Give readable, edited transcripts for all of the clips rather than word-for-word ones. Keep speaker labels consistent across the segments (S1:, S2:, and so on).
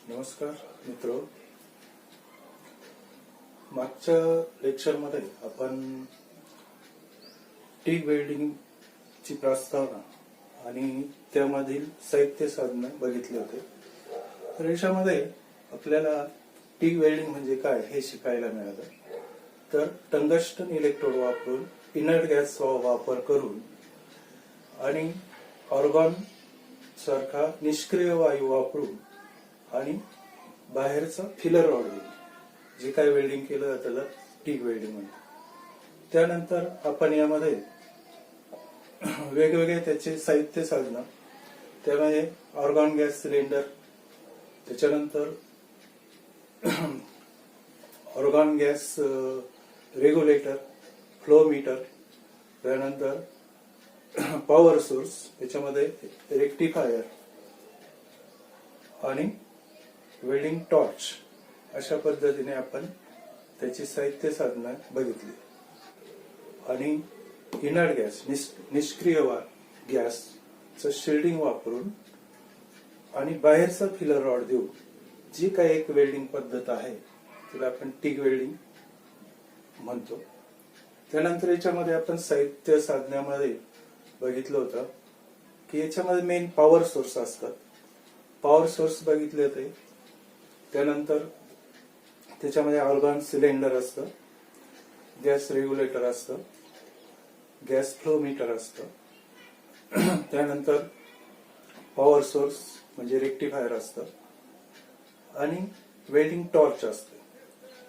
S1: नमस्कार मित्र. मागच्या लेक्चरमध्ये आपण टिग वेल्डिंगची प्रस्तावना आणि त्यामधील साहित्य साधने बघितले होते. तर याच्यामध्ये आपल्याला टिग वेल्डिंग म्हणजे काय हे शिकायला मिळालं. तर टंगस्टन इलेक्ट्रोड वापरून इनर्ट गॅस वापर करून आणि ऑर्गॉन सारखा निष्क्रिय वायू वापरून आणि बाहेरचा फिलर रॉड देऊन जे काय वेल्डिंग केलं जातं त्याला टिग वेल्डिंग म्हणतात. त्यानंतर आपण यामध्ये वेगवेगळे त्याचे साहित्य साधनं, त्यामध्ये ऑर्गॉन गॅस सिलेंडर, त्याच्यानंतर argon gas regulator, flow meter, त्यानंतर पॉवर सोर्स, त्याच्यामध्ये रेक्टिफायर आणि वेल्डिंग टॉर्च, अशा पद्धतीने आपण त्याची साहित्य साधनं बघितली. आणि इनर्ट गॅस निष्क्रिय गॅसचं शिल्डिंग वापरून आणि बाहेरचा फिलर रॉड देऊन जी काही एक वेल्डिंग पद्धत आहे तिला आपण टिग वेल्डिंग म्हणतो. त्यानंतर याच्यामध्ये आपण साहित्य साधण्यामध्ये बघितलं होतं की याच्यामध्ये मेन पॉवर सोर्स असतात. पॉवर सोर्स बघितले होते. त्यानंतर त्याच्यामध्ये ऑर्गॉन सिलेंडर असतं, गॅस रेग्युलेटर असतं, गॅस फ्लो मीटर असतं, त्यानंतर पॉवर सोर्स म्हणजे रेक्टिफायर असतं आणि वेल्डिंग टॉर्च असते.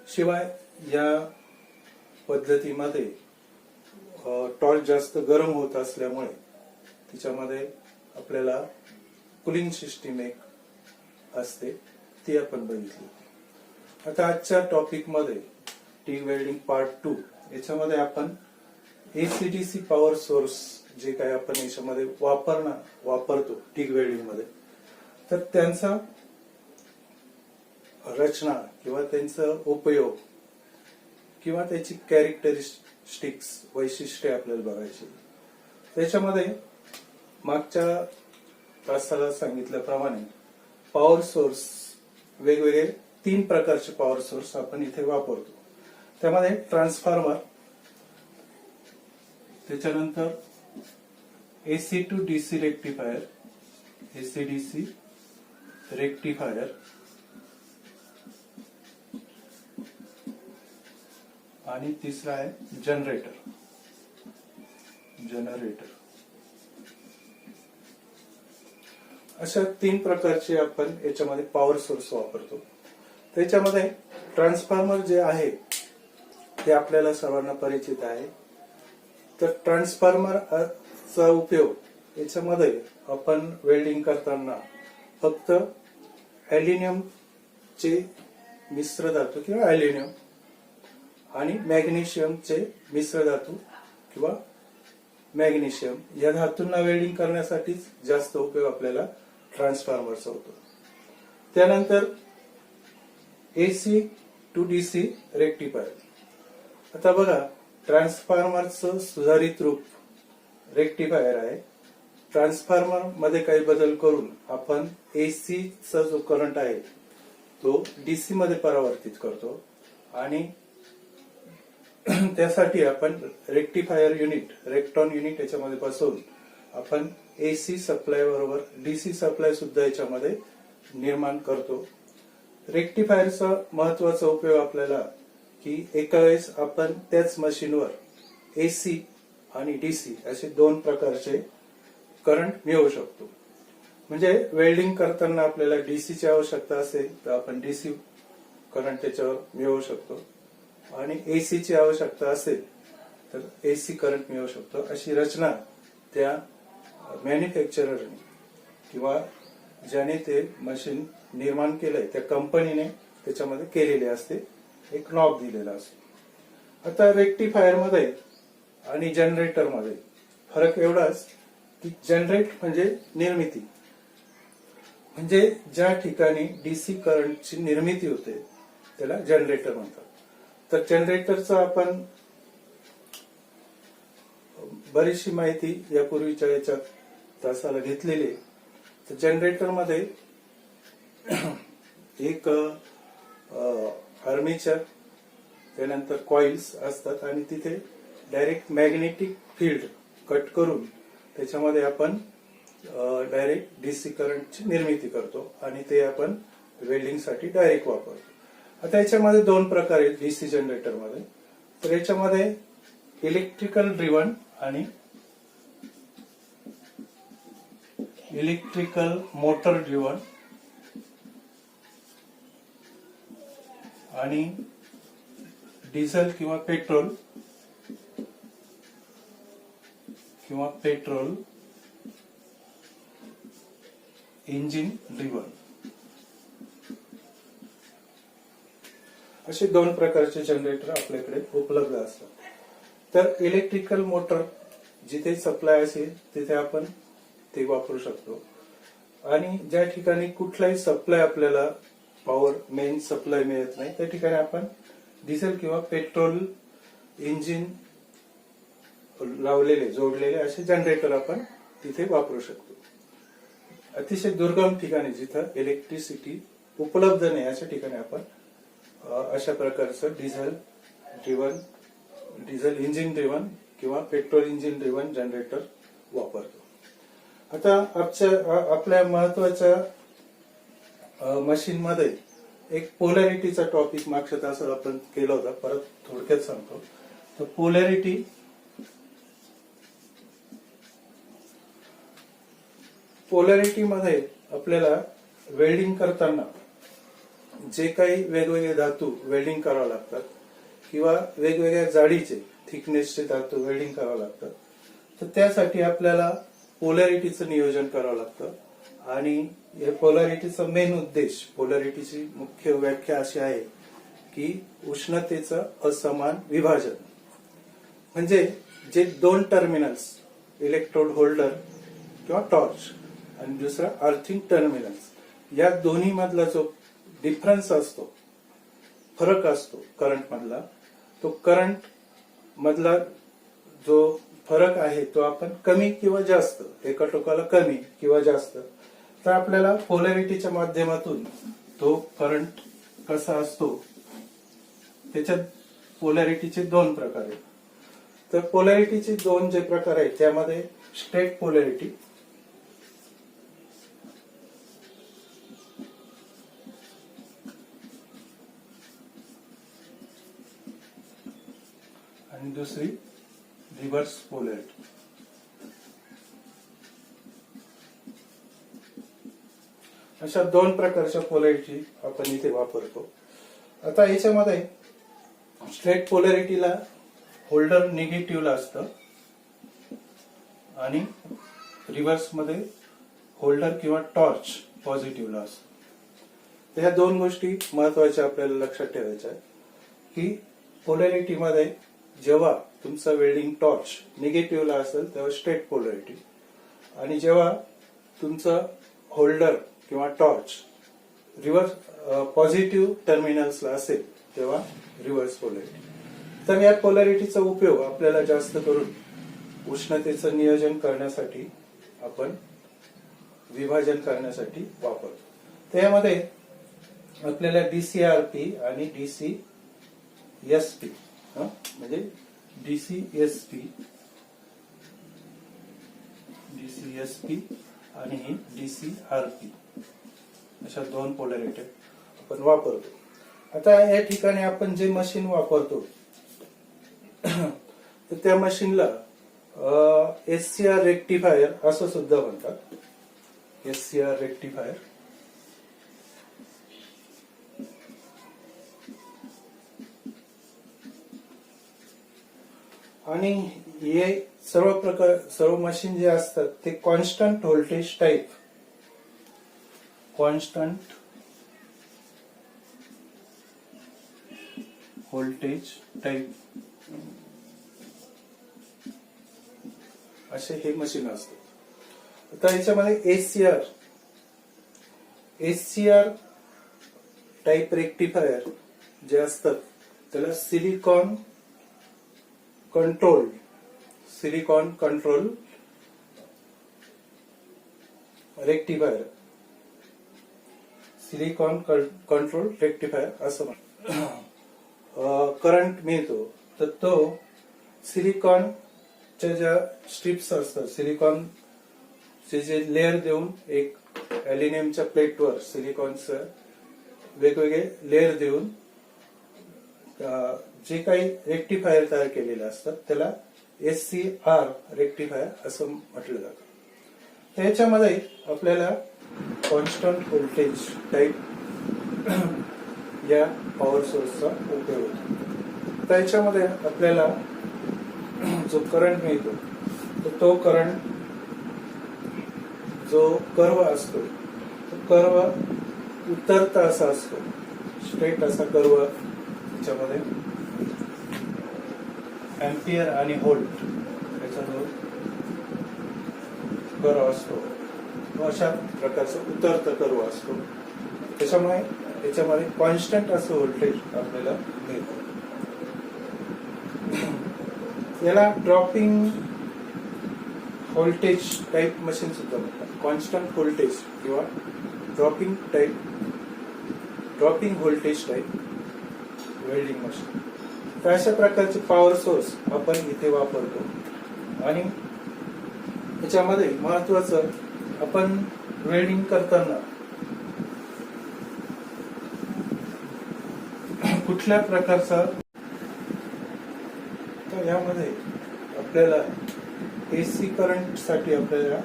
S1: शिवाय या पद्धतीमध्ये टॉर्च जास्त गरम होत असल्यामुळे तिच्यामध्ये आपल्याला कूलिंग सिस्टीम एक असते, ती आपण बघितली. आता आजच्या टॉपिक मध्ये टिग वेल्डिंग पार्ट 2 याच्यामध्ये आपण एसीडीसी पॉवर सोर्स जे काय आपण याच्यामध्ये वापरतो टिग वेल्डिंग मध्ये, तर त्यांचा रचना किंवा त्यांचा उपयोग किंवा त्याची कॅरेक्टरिस्टिक्स वैशिष्ट्ये आपल्याला बघायची. त्याच्यामध्ये मागच्या तासाला सांगितल्याप्रमाणे पॉवर सोर्स वेगवेगळे 3 प्रकारचे पॉवर सोर्स आपण इथे वापरतो. त्यामध्ये ट्रान्सफॉर्मर, त्याच्यानंतर AC to DC rectifier, AC DC rectifier, आणि तिसरा आहे जनरेटर. अशा 3 प्रकारचे आपण याच्यामध्ये पॉवर सोर्स वापरतो. त्याच्यामध्ये ट्रान्सफॉर्मर जे आहे ते आपल्याला सर्वांना परिचित आहे. तर ट्रान्सफॉर्मरचा उपयोग याच्यामध्ये आपण वेल्डिंग करताना फक्त ॲल्युमिनियमचे मिश्र धातू किंवा ॲल्युमिनियम आणि मॅग्नेशियमचे मिश्र धातू किंवा मॅग्नेशियम या धातूंना वेल्डिंग करण्यासाठीच जास्त उपयोग आपल्याला ट्रान्सफॉर्मरचा होतो. त्यानंतर एसी टू डीसी रेक्टिफायर. आता बघा, ट्रान्सफॉर्मरचं सुधारित रूप रेक्टिफायर आहे. ट्रान्सफॉर्मर मध्ये काही बदल करून आपण एसी चा जो करंट आहे तो डीसी मध्ये परावर्तित करतो आणि त्यासाठी आपण रेक्टिफायर युनिट, रेक्टॉन युनिट याच्यामध्ये बसवून आपण एसी सप्लाय बरोबर डीसी सप्लाय सुद्धा याच्यामध्ये निर्माण करतो. रेक्टिफायरचा महत्वाचा उपयोग आपल्याला की एका वेळेस आपण त्याच मशीनवर एसी आणि डीसी असे 2 प्रकारचे करंट मिळवू शकतो. म्हणजे वेल्डिंग करताना आपल्याला डीसी ची आवश्यकता असेल तर आपण डीसी करंट त्याच्यावर मिळवू शकतो आणि एसी ची आवश्यकता असेल तर एसी करंट मिळवू शकतो. अशी रचना त्या मॅन्युफॅक्चररने किंवा ज्याने ते मशीन निर्माण केलंय त्या कंपनीने त्याच्यामध्ये केलेले असते. एक नॉब दिलेला असतो. आता रेक्टिफायर मध्ये आणि जनरेटर मध्ये फरक एवढाच की जनरेट म्हणजे निर्मिती, म्हणजे ज्या ठिकाणी डीसी करंटची निर्मिती होते त्याला जनरेटर म्हणतात. तर जनरेटरचा आपण बरीचशी माहिती यापूर्वीच्या याच्यात तासाला घेतलेली. तर जनरेटर मध्ये एक आर्मेचर, त्यानंतर कॉइल्स असतात आणि तिथे डायरेक्ट मॅग्नेटिक फील्ड कट करून त्याच्यामध्ये आपण डायरेक्ट डीसी करंटची निर्मिती करतो आणि ते आपण वेल्डिंगसाठी डायरेक्ट वापरतो. आता याच्यामध्ये दोन प्रकार आहेत डीसी जनरेटरमध्ये. तर याच्यामध्ये इलेक्ट्रिकल ड्रिव्हन आणि इलेक्ट्रिकल मोटर ड्रिव्हन आणि डिझेल किंवा पेट्रोल इंजिन ड्रिव्हन असे दोन प्रकारचे जनरेटर आपल्याकडे उपलब्ध असतात. तर इलेक्ट्रिकल मोटर जिथे सप्लाय असेल तिथे आपण ते वापरू शकतो आणि ज्या ठिकाणी कुठलाही सप्लाय आपल्याला पॉवर मेन सप्लाय मिळत नाही त्या ठिकाणी आपण डिझेल किंवा पेट्रोल इंजिन लावलेले जोडलेले असे जनरेटर आपण तिथे वापरू शकतो. अतिशय दुर्गम ठिकाणी जिथं इलेक्ट्रिसिटी उपलब्ध नाही अशा ठिकाणी आपण अशा प्रकारचं डिझेल इंजिन ड्रिव्हन किंवा पेट्रोल इंजिन ड्रिव्हन जनरेटर वापरतो. आता आपल्या महत्वाच्या मशीन मध्ये एक पोलॅरिटीचा टॉपिक मागच्या तासात आपण केला होता, परत थोडक्यात सांगतो. तर पोलॅरिटी मध्ये आपल्याला वेल्डिंग करताना जे काही वेगवेगळे धातू वेल्डिंग करावे लागतात किंवा वेगवेगळ्या जाडीचे थिकनेसचे धातू वेल्डिंग करावे लागतात, तर त्यासाठी आपल्याला पोलॅरिटीचं नियोजन करावं लागतं. आणि या पोलॅरिटीचा मेन उद्देश, पोलॅरिटीची मुख्य व्याख्या अशी आहे की उष्णतेचं असमान विभाजन. म्हणजे जे दोन टर्मिनल्स, इलेक्ट्रोड होल्डर किंवा टॉर्च आणि दुसरा अर्थिंग टर्मिनल्स, या दोन्ही मधला जो डिफरन्स असतो, फरक असतो करंट मधला, तो करंट मधला जो फरक आहे तो आपण कमी किंवा जास्त, एका टोकाला कमी किंवा जास्त, तर आपल्याला पोलॅरिटीच्या माध्यमातून तो करंट कसा असतो. त्याच्यात पोलॅरिटीचे दोन प्रकार आहेत. तर पोलॅरिटीचे दोन जे प्रकार आहेत त्यामध्ये स्ट्रेट पोलॅरिटी आणि दुसरी रिव्हर्स पोलॅरिटी. अशा दोन प्रकारच्या पोलॅरिटी आपण इथे वापरतो. आता याच्यामध्ये स्ट्रेट पोलॅरिटीला होल्डर निगेटिव्हला असतं आणि रिव्हर्स मध्ये होल्डर किंवा टॉर्च पॉझिटिव्हला असतं. तर ह्या दोन गोष्टी महत्वाच्या आपल्याला लक्षात ठेवायच्या आहेत की पोलॅरिटी मध्ये जेव्हा तुमचा वेल्डिंग टॉर्च निगेटिव्हला असेल तेव्हा स्ट्रेट पोलॅरिटी, आणि जेव्हा तुमचं होल्डर किंवा टॉर्च रिव्हर्स पॉझिटिव्ह टर्मिनल्सला असेल तेव्हा रिव्हर्स पोलॅरिटी. तर या पोलॅरिटीचा उपयोग आपल्याला जास्त करून उष्णतेचं नियोजन करण्यासाठी, आपण विभाजन करण्यासाठी वापरतो. त्यामध्ये आपल्याला डीसीआरपी आणि डीसीएसपी म्हणजे डीसीएसपी आणि डीसीआरपी अशा दोन पोलॅरिटी आपण वापरतो. आता या ठिकाणी आपण जे मशीन वापरतो तर त्या मशीनला एससीआर रेक्टिफायर असं सुद्धा म्हणतात. एससीआर रेक्टिफायर आणि हे सर्व मशीन जे असतात ते कॉन्स्टंट व्होल्टेज टाईप असे हे मशीन असतात. आता याच्यामध्ये एससीआर टाईप रेक्टिफायर जे असतात त्याला silicon control rectifier silicon control rectifier असं करंट मिळतो तर तो सिलिकॉनच्या ज्या स्ट्रिप्स असतात, सिलिकॉनचे जे लेअर देऊन एक अल्युमिनियमच्या प्लेटवर सिलिकॉनचं वेगवेगळे लेअर देऊन जे काही रेक्टिफायर तयार केलेले असतात त्याला SCR रेक्टिफायर असं म्हटलं जातं. त्याच्यामध्ये आपल्याला कॉन्स्टंट व्होल्टेज टाईप या पॉवर सोर्सचा उपयोग होतो. त्याच्यामध्ये आपल्याला जो करंट मिळतो तर तो करंट जो कर्व असतो तो कर्व उतरता असा असतो, स्ट्रेट असा कर्व. त्याच्यामध्ये एम्पियर आणि व्होल्ट याचा जो कर्व असतो तो अशा प्रकारचा उतरता कर्व असतो. त्याच्यामुळे याच्यामध्ये कॉन्स्टंट असं व्होल्टेज आपल्याला मिळतं. याला ड्रॉपिंग व्होल्टेज टाईप मशीन सुद्धा म्हणतात. कॉन्स्टंट व्होल्टेज किंवा dropping voltage type welding machine. तर अशा प्रकारचे पॉवर सोर्स आपण इथे वापरतो. आणि याच्यामध्ये महत्वाचं आपण वेल्डिंग करताना कुठल्या प्रकारचा, तर यामध्ये आपल्याला AC करंट साठी आपल्याला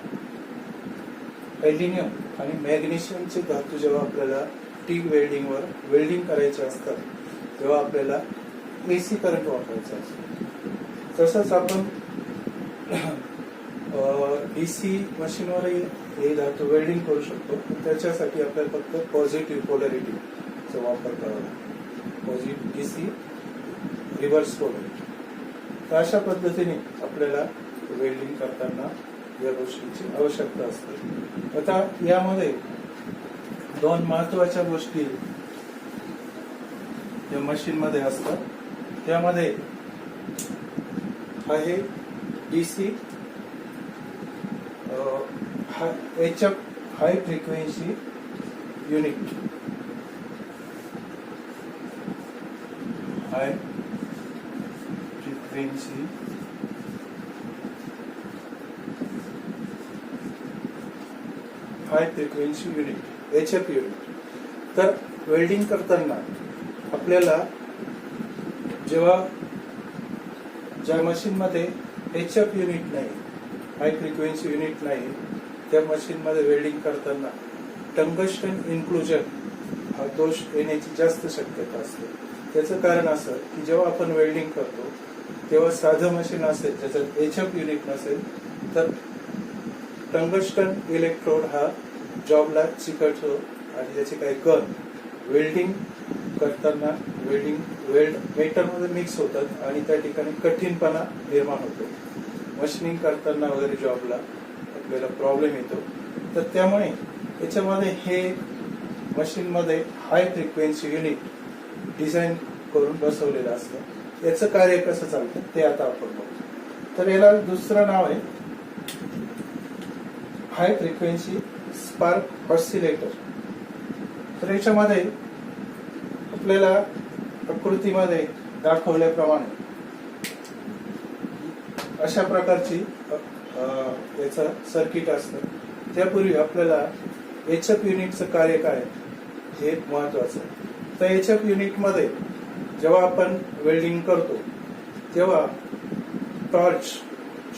S1: अल्युमिनियम आणि मॅग्नेशियमचे धातू जेव्हा आपल्याला टीग वेल्डिंग वर वेल्डिंग करायचे असतात तेव्हा आपल्याला AC करंट वापरायचा असतो. तसंच आपण DC मशीनवरही हे धातू वेल्डिंग करू शकतो. त्याच्यासाठी आपल्याला फक्त पॉझिटिव्ह पोलॅरिटीचा वापर करावा लागतो, पॉझिटिव्ह DC रिव्हर्स पोलॅरिटी. तर अशा पद्धतीने आपल्याला वेल्डिंग करताना या गोष्टीची आवश्यकता असते. आता यामध्ये दोन महत्वाच्या गोष्टी या मशीन मध्ये असतात. त्यामध्ये आहे DC HF high frequency unit, high frequency unit HF unit. तर वेल्डिंग करताना आपल्याला जेव्हा ज्या मशीन मध्ये HF युनिट नाही, हाय फ्रिक्वेन्सी युनिट नाही, त्या मशीन मध्ये वेल्डिंग करताना टंगस्टन इन्क्लुजन हा दोष येण्याची जास्त शक्यता असते. त्याचं कारण असं की जेव्हा आपण वेल्डिंग करतो तेव्हा साधं मशीन असेल त्याच्यात HF युनिट नसेल तर टंगस्टन इलेक्ट्रोड हा जॉबला चिकटतो आणि त्याचे काही कण वेल्डिंग करताना वेल्ड मेटलमध्ये मिक्स होतात आणि त्या ठिकाणी कठीणपणा निर्माण होतो. मशीनिंग करताना वगैरे जॉबला आपल्याला प्रॉब्लेम येतो. तर त्यामुळे याच्यामध्ये हे मशीन मध्ये हाय फ्रिक्वेन्सी युनिट डिझाईन करून बसवलेलं असतं. याचं कार्य कसं चालतं ते आता आपण बघू. तर याला दुसरं नाव आहे हाय फ्रिक्वेन्सी स्पार्क ऑसिलेटर. तर याच्यामध्ये आपल्याला आकृतीमध्ये दाखवल्याप्रमाणे अशा प्रकारची याचं सर्किट असतं. त्यापूर्वी आपल्याला HF युनिटचं कार्य काय हे महत्वाचं आहे. तर HF युनिट मध्ये जेव्हा आपण वेल्डिंग करतो तेव्हा टॉर्च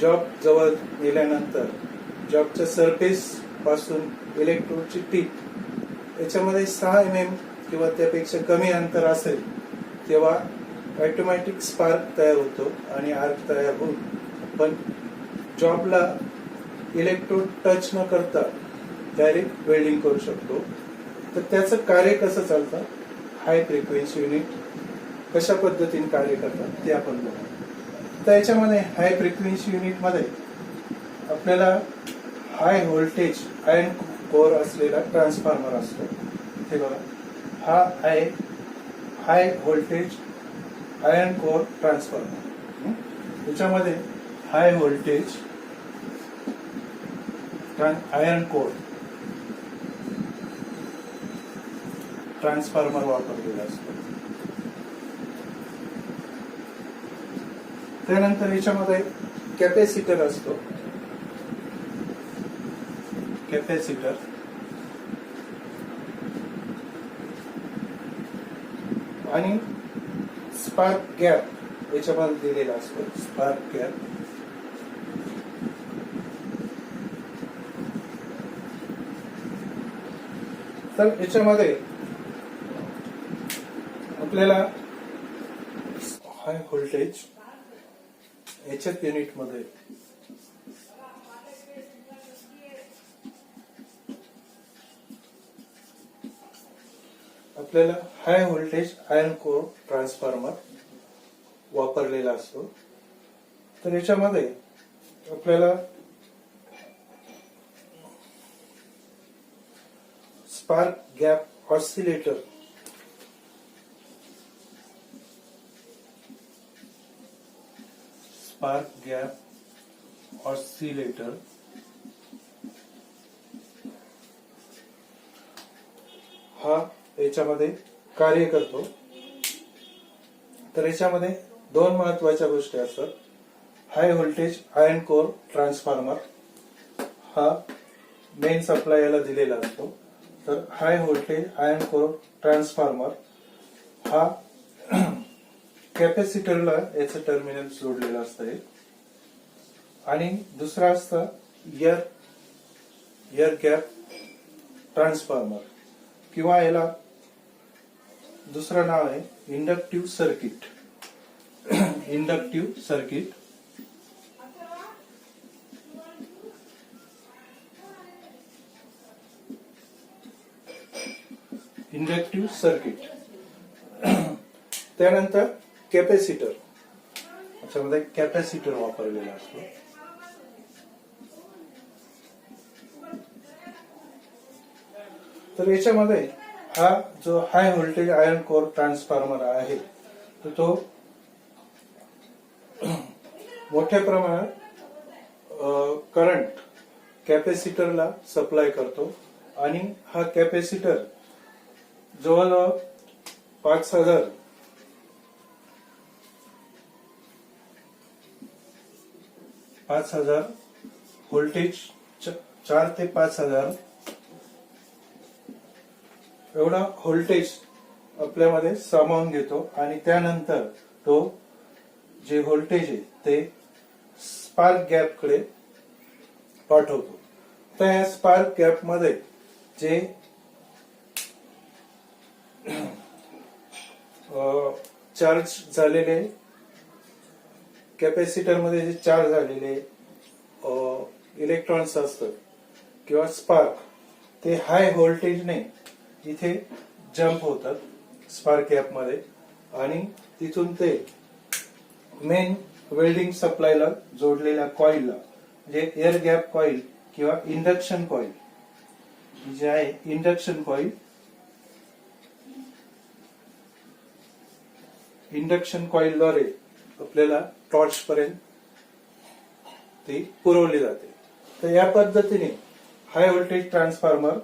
S1: जॉब जवळ नेल्यानंतर जॉबच्या सरफेस पासून इलेक्ट्रोडची टीप याच्यामध्ये 6 mm किंवा त्यापेक्षा कमी अंतर असेल तेव्हा ऑटोमॅटिक स्पार्क तयार होतो आणि आर्क तयार होऊन आपण जॉबला इलेक्ट्रोड टच न करता डायरेक्ट वेल्डिंग करू शकतो. तर त्याचं कार्य कसं चालतं, हाय फ्रिक्वेन्सी युनिट कशा पद्धतीने कार्य करतात ते आपण बघू. तर याच्यामध्ये हाय फ्रिक्वेन्सी युनिट मध्ये आपल्याला हाय व्होल्टेज आयर्न कोर असलेला ट्रान्सफॉर्मर असतो. हे बघा, हा आहे high voltage iron core transformer. त्याच्यामध्ये high voltage iron core transformer वापरलेला असतो. त्यानंतर याच्यामध्ये कॅपॅसिटर असतो. कॅपॅसिटर आणि स्पार्क गॅप याच्यामध्ये दिलेला असतो. स्पार्क गॅप तर याच्यामध्ये आपल्याला हाय व्होल्टेज एचएफ युनिट मध्ये आपल्याला high voltage iron core transformer वापरलेला असतो. तर याच्यामध्ये आपल्याला स्पार्क गॅप ऑसिलेटर हा याच्यामध्ये कार्य करतो. तर याच्यामध्ये दोन महत्वाच्या गोष्टी असतात. हाय व्होल्टेज आयर्न कोर ट्रान्सफॉर्मर हा मेन सप्लाय याला दिलेला असतो. तर हाय व्होल्टेज आयर्न कोर ट्रान्सफॉर्मर हा कॅपॅसिटरला याचं टर्मिनल जोडलेलं असतं. आणि दुसरा असतं एअर गॅप ट्रान्सफॉर्मर किंवा याला दुसरं नाव आहे इंडक्टिव्ह सर्किट. इंडक्टिव्ह सर्किट त्यानंतर कॅपॅसिटर याच्यामध्ये कॅपॅसिटर वापरलेला असतो. तर याच्यामध्ये हा जो हाय व्होल्टेज आयर्न कोर ट्रान्सफॉर्मर आहे तर तो मोठ्या प्रमाणात करंट कॅपॅसिटरला सप्लाय करतो. आणि हा कॅपॅसिटर जवळजवळ 5000 व्होल्टेज 4 ते 5000 एवढा व्होल्टेज आपल्यामध्ये सामावून घेतो. आणि त्यानंतर तो जे व्होल्टेज आहे ते स्पार्क गॅप कडे पाठवतो. तर या स्पार्क गॅप मध्ये जे चार्ज झालेले कॅपॅसिटर मध्ये जे चार्ज झालेले इलेक्ट्रॉन्स असतात किंवा स्पार्क ते हाय व्होल्टेजने इथे जम्प होतात स्पार्क गॅप मध्ये. आणि तिथून ते मेन वेल्डिंग सप्लायला जोडलेल्या कॉइलला म्हणजे एअर गॅप कॉइल किंवा इंडक्शन कॉइल जे आहे इंडक्शन कॉइलद्वारे आपल्याला टॉर्च पर्यंत ती पुरवली जाते. तर या पद्धतीने हाय व्होल्टेज ट्रान्सफॉर्मर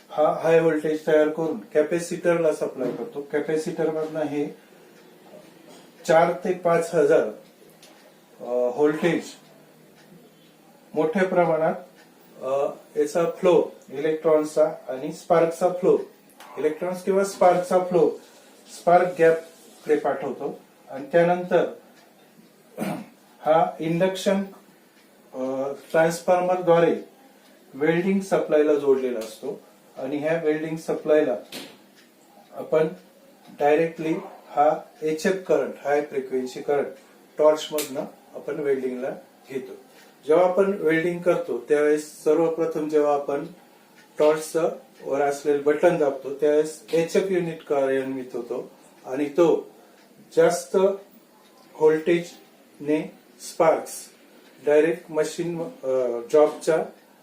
S1: हा हाय व्होल्टेज तयार करून कॅपॅसिटरला सप्लाय करतो. कॅपॅसिटर मधनं हे 4 ते 5000 व्होल्टेज मोठ्या प्रमाणात याचा फ्लो इलेक्ट्रॉन्सचा आणि स्पार्कचा फ्लो इलेक्ट्रॉन्स किंवा स्पार्कचा फ्लो स्पार्क गॅप कडे पाठवतो. आणि त्यानंतर हा इंडक्शन ट्रान्सफॉर्मर द्वारे वेल्डिंग सप्लायला जोडलेला असतो. आणि ह्या वेल्डिंग सप्लायला आपण डायरेक्टली हा HF current high frequency current torch मधनं आपण वेल्डिंगला घेतो. जेव्हा आपण वेल्डिंग करतो त्यावेळेस सर्वप्रथम जेव्हा आपण टॉर्चचं वर असलेलं बटन दाबतो त्यावेळेस एचएफ युनिट कार्यान्वित होतो. आणि तो जास्त व्होल्टेजने स्पार्क्स डायरेक्ट मशीन जॉबच्या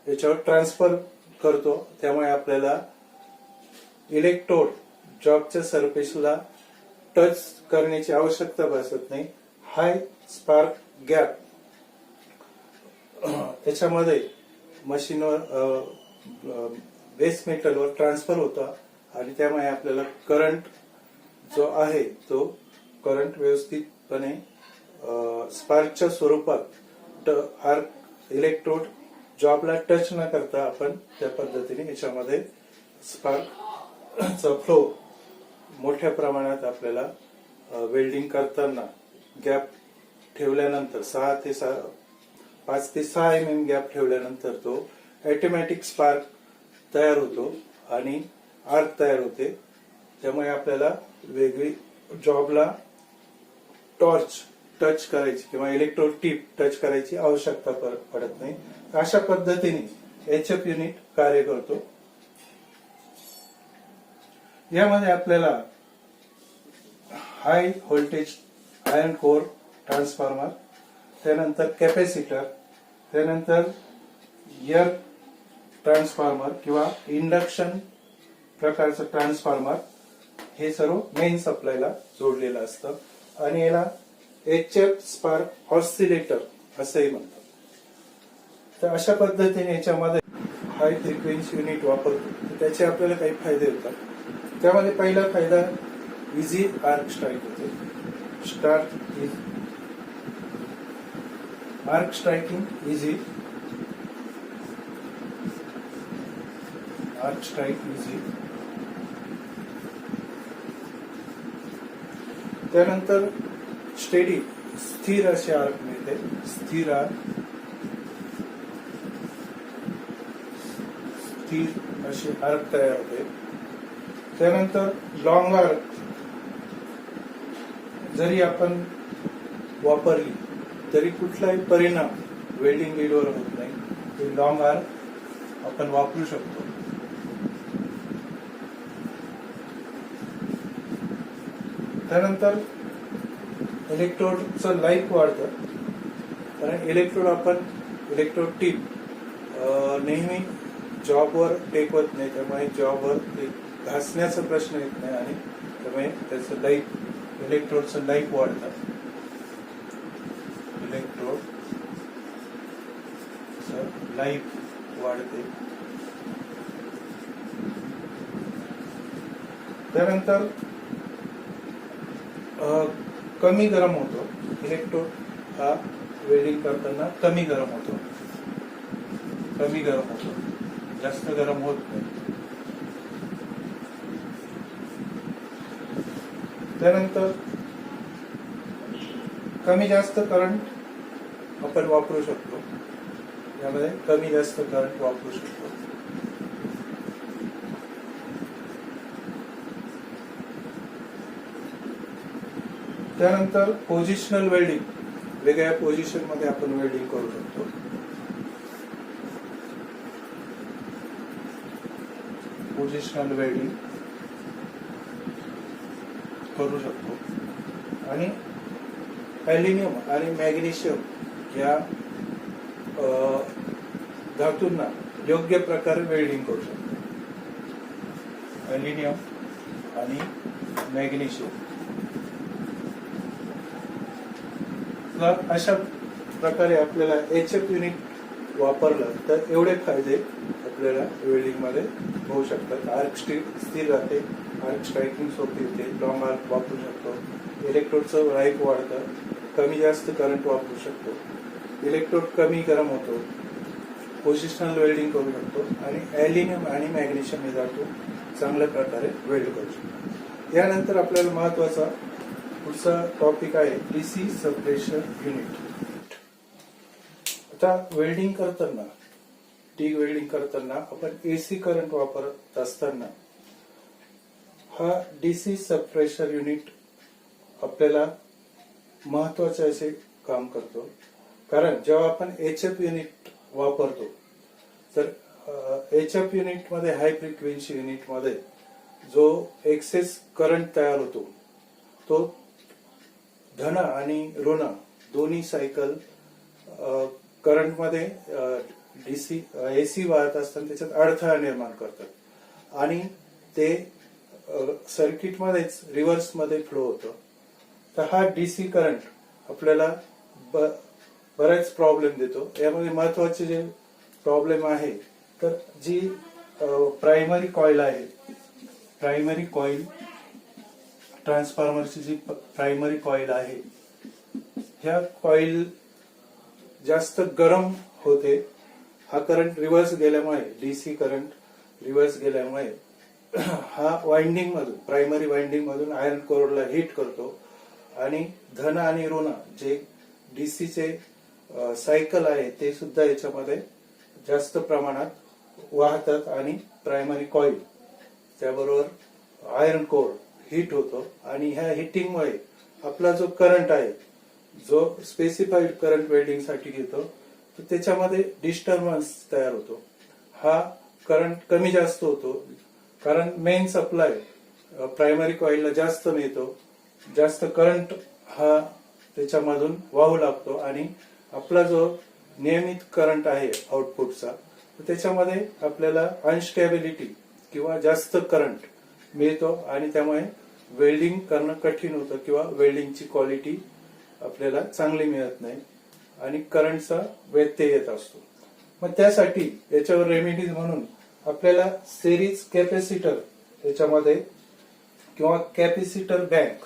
S1: याच्यावर ट्रान्सफर करतो. त्यामुळे आपल्याला इलेक्ट्रोड जॉबच्या सरफेसला टच करण्याची आवश्यकता भासत नाही. हाय स्पार्क गॅप त्याच्यामध्ये मशीनवर बेस मेटलवर ट्रान्सफर होता आणि त्यामुळे आपल्याला करंट जो आहे तो करंट व्यवस्थितपणे स्पार्कच्या स्वरूपात आर्क इलेक्ट्रोड जॉबला टच न करता आपण त्या पद्धतीने याच्यामध्ये स्पार्कचा फ्लो मोठ्या प्रमाणात आपल्याला वेल्डिंग करताना गॅप ठेवल्यानंतर 5 ते 6 mm गॅप ठेवल्यानंतर तो ऑटोमॅटिक स्पार्क तयार होतो आणि आर्क तयार होते. त्यामुळे आपल्याला वेगळी जॉबला टॉर्च टच करायची किंवा इलेक्ट्रोड टिप टच करायची आवश्यकता पडत नाही. अशा पद्धतीने एचएफ युनिट कार्य करतो. यामध्ये आपल्याला high voltage iron core transformer, त्यानंतर कॅपॅसिटर, त्यानंतर एअर ट्रान्सफॉर्मर किंवा इंडक्शन प्रकारचं ट्रान्सफॉर्मर हे सर्व मेन सप्लायला जोडलेलं असतं आणि याला एचएफ स्पार्क ऑसिलेटर असंही म्हणतात. तर अशा पद्धतीने याच्यामध्ये हाय फ्रिक्वेन्सी युनिट वापरतो. त्याचे आपल्याला काही फायदे होतात. त्यामध्ये पहिला फायदा इझी आर्क स्ट्राईक होते. Arc striking easy, arc strike easy. त्यानंतर स्टेडी स्थिर असे आर्क मिळते. स्थिर असे आर्क तयार होते. त्यानंतर लॉंग आर्क जरी आपण वापरली तरी कुठलाही परिणाम वेल्डिंग लीडवर होत नाही. हे लॉंग आर्क आपण वापरू शकतो. त्यानंतर इलेक्ट्रोडचं लाईफ वाढतं. कारण इलेक्ट्रोड टिप नेहमी जॉबवर टेकवत नाही. त्यामुळे जॉबवर घासण्याचा प्रश्न येत नाही आणि त्यामुळे त्याचं इलेक्ट्रोडचं लाईफ वाढतं. इलेक्ट्रोड लाईफ वाढते. त्यानंतर कमी गरम होतो. इलेक्ट्रोड हा वेल्डिंग करताना कमी गरम होतो, जास्त गरम होत नाही. त्यानंतर कमी जास्त करंट आपण वापरू शकतो. यामध्ये कमी जास्त करंट वापरू शकतो. त्यानंतर पोझिशनल वेल्डिंग, वेगळ्या पोझिशन मध्ये आपण वेल्डिंग करू शकतो. पोझिशनल वेल्डिंग करू शकतो आणि ॲल्युमिनियम आणि मॅग्नेशियम या धातूंना योग्य प्रकारे वेल्डिंग करू शकतो. ॲल्युमिनियम आणि मॅग्नेशियम अशा प्रकारे आपल्याला एचएफ युनिट वापरलं तर एवढे फायदे आपल्याला वेल्डिंग मध्ये होऊ शकतात. आर्क स्थिर राहते, आर्क स्ट्रायकिंग सोपी होते, लॉंग आर्क वापरू शकतो, इलेक्ट्रोडचं लाईफ वाढतं, कमी जास्त करंट वापरू शकतो, इलेक्ट्रोड कमी गरम होतो, पोझिशनल वेल्डिंग करू शकतो आणि ॲल्युमिनियम आणि मॅग्नेशियम हे धातू चांगल्या प्रकारे वेल्ड करू शकतो. यानंतर आपल्याला महत्वाचा पुढचा टॉपिक आहे डीसी सप्रेशर युनिट. आता वेल्डिंग करताना, टिग वेल्डिंग करताना आपण एसी करंट वापरत असताना हा डीसी सप्रेशर युनिट आपल्याला महत्वाचे असे काम करतो. कारण जेव्हा आपण एचएफ युनिट वापरतो तर एचएफ युनिट मध्ये, हाय फ्रिक्वेन्सी युनिट मध्ये जो एक्सेस करंट तयार होतो तो धन आणि ऋण दोन्ही सायकल करंट मध्ये डीसी एसी वाहत असताना त्याच्यात अडथळा निर्माण करतात आणि ते सर्किट मध्येच रिव्हर्स मध्ये फ्लो होतो. तर हा डीसी करंट आपल्याला बरेच प्रॉब्लेम देतो. यामध्ये महत्वाचे जे प्रॉब्लेम आहे तर जी प्रायमरी कॉईल आहे प्रायमरी कॉईल ट्रान्सफॉर्मरची जी प्रायमरी कॉईल आहे, ह्या कॉईल जास्त गरम होते. हा करंट रिव्हर्स गेल्यामुळे, डीसी करंट रिव्हर्स गेल्यामुळे हा वाइंडिंग मधून, प्रायमरी वाइंडिंग मधून आयर्न कोरला हिट करतो आणि धन आणि ऋण जे डीसीचे सायकल आहे ते सुद्धा याच्यामध्ये जास्त प्रमाणात वाहतात आणि प्रायमरी कॉईल त्याबरोबर आयर्न कोर हिट होतो आणि ह्या हिटिंगमुळे आपला जो करंट आहे, जो स्पेसिफाईड करंट वेल्डिंग साठी घेतो, तर त्याच्यामध्ये डिस्टर्बन्स तयार होतो. हा करंट कमी जास्त होतो कारण मेन सप्लाय प्रायमरी कॉईलला जास्त मिळतो, जास्त करंट हा त्याच्यामधून वाहू लागतो आणि आपला जो नियमित करंट आहे आउटपुटचा, त्याच्यामध्ये आपल्याला अनस्टेबिलिटी किंवा जास्त करंट मिळतो आणि त्यामुळे वेल्डिंग करणं कठीण होतं किंवा वेल्डिंगची क्वालिटी आपल्याला चांगली मिळत नाही आणि करंटचा व्यत्यय येत असतो. मग त्यासाठी याच्यावर रेमेडीज म्हणून आपल्याला सिरीज कॅपॅसिटर याच्यामध्ये किंवा कॅपॅसिटर बँक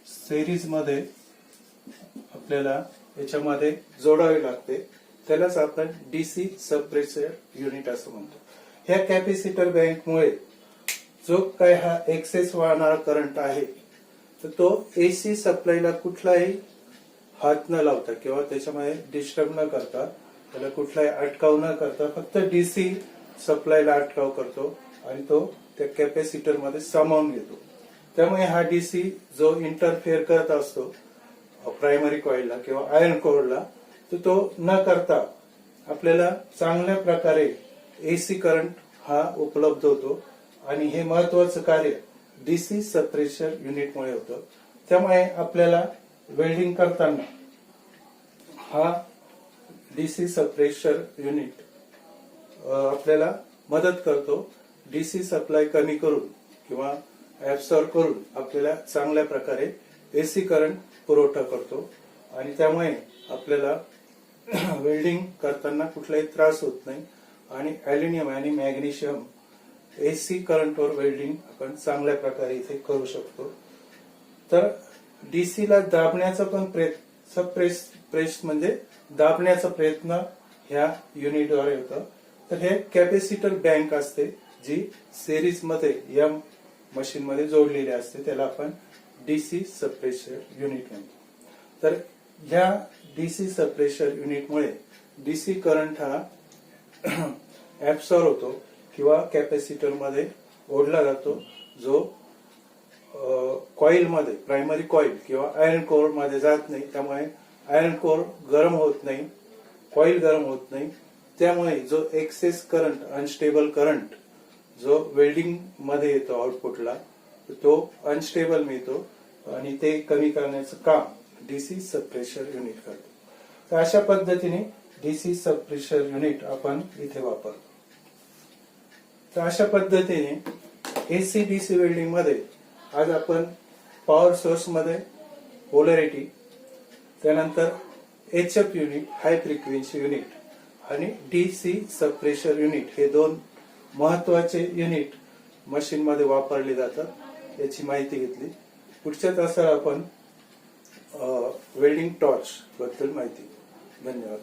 S1: सिरीज मध्ये आपल्याला याच्यामध्ये जोडावे लागते. त्यालाच आपण डीसी सप्रेसर युनिट असं म्हणतो. ह्या कॅपॅसिटर बँकमुळे जो काय हा एक्सेस वाहणारा करंट आहे, तर तो एसी सप्लायला कुठलाही हात न लावता किंवा त्याच्यामध्ये डिस्टर्ब न करता, त्याला कुठलाही अटकाव न करता फक्त डीसी सप्लायला अटकाव करतो आणि तो त्या कॅपॅसिटर मध्ये सामावून घेतो. त्यामुळे हा डीसी जो इंटरफेअर करत असतो प्रायमरी कॉईलला किंवा आयर्न कोरला, तर तो न करता आपल्याला चांगल्या प्रकारे एसी करंट हा उपलब्ध होतो आणि हे महत्वाचं कार्य डीसी सप्रेशर युनिटमुळे होतं. त्यामुळे आपल्याला वेल्डिंग करताना हा डीसी सप्रेशर युनिट आपल्याला मदत करतो. डीसी सप्लाय कमी करून किंवा ऍब्सॉर्ब करून आपल्याला चांगल्या प्रकारे एसी करंट पुरवठा करतो आणि त्यामुळे आपल्याला वेल्डिंग करताना कुठलाही त्रास होत नाही आणि अल्युमिनियम आणि मॅग्नेशियम एसी करंटवर वेल्डिंग आपण चांगल्या प्रकारे इथे करू शकतो. तर डीसीला दाबण्याचा पण प्रयत्न, प्रेस म्हणजे दाबण्याचा प्रयत्न ह्या युनिटद्वारे होतो. तर हे कॅपॅसिटर बँक असते जी सिरीज मध्ये या मशीन मध्ये जोडलेली असते, त्याला आपण डीसी सप्रेशर युनिट म्हणतो. तर ह्या डीसी सप्रेशर युनिटमुळे डीसी करंट हा ऍब्सॉर्ब होतो किंवा कॅपॅसिटर मध्ये ओढला जातो, जो कॉईल मध्ये, प्रायमरी कॉईल किंवा आयर्न कोर मध्ये जात नाही. त्यामुळे आयर्न कोर गरम होत नाही, कॉईल गरम होत नाही. त्यामुळे जो एक्सेस करंट, अनस्टेबल करंट जो वेल्डिंग मध्ये येतो आउटपुटला, तो अनस्टेबल मिळतो आणि ते कमी करण्याचं काम डीसी सप्रेशर युनिट करतो. तर अशा पद्धतीने डीसी सप्रेशर युनिट आपण इथे वापरतो. तर अशा पद्धतीने एसी डीसी वेल्डिंग मध्ये आज आपण पॉवर सोर्स मध्ये पोलॅरिटी, त्यानंतर HF unit, high frequency unit आणि डीसी सप्रेशर युनिट हे दोन महत्वाचे युनिट मशीन मध्ये वापरले जातात याची माहिती घेतली. पुढच्या तासाला आपण वेल्डिंग टॉर्च बद्दल माहिती. धन्यवाद.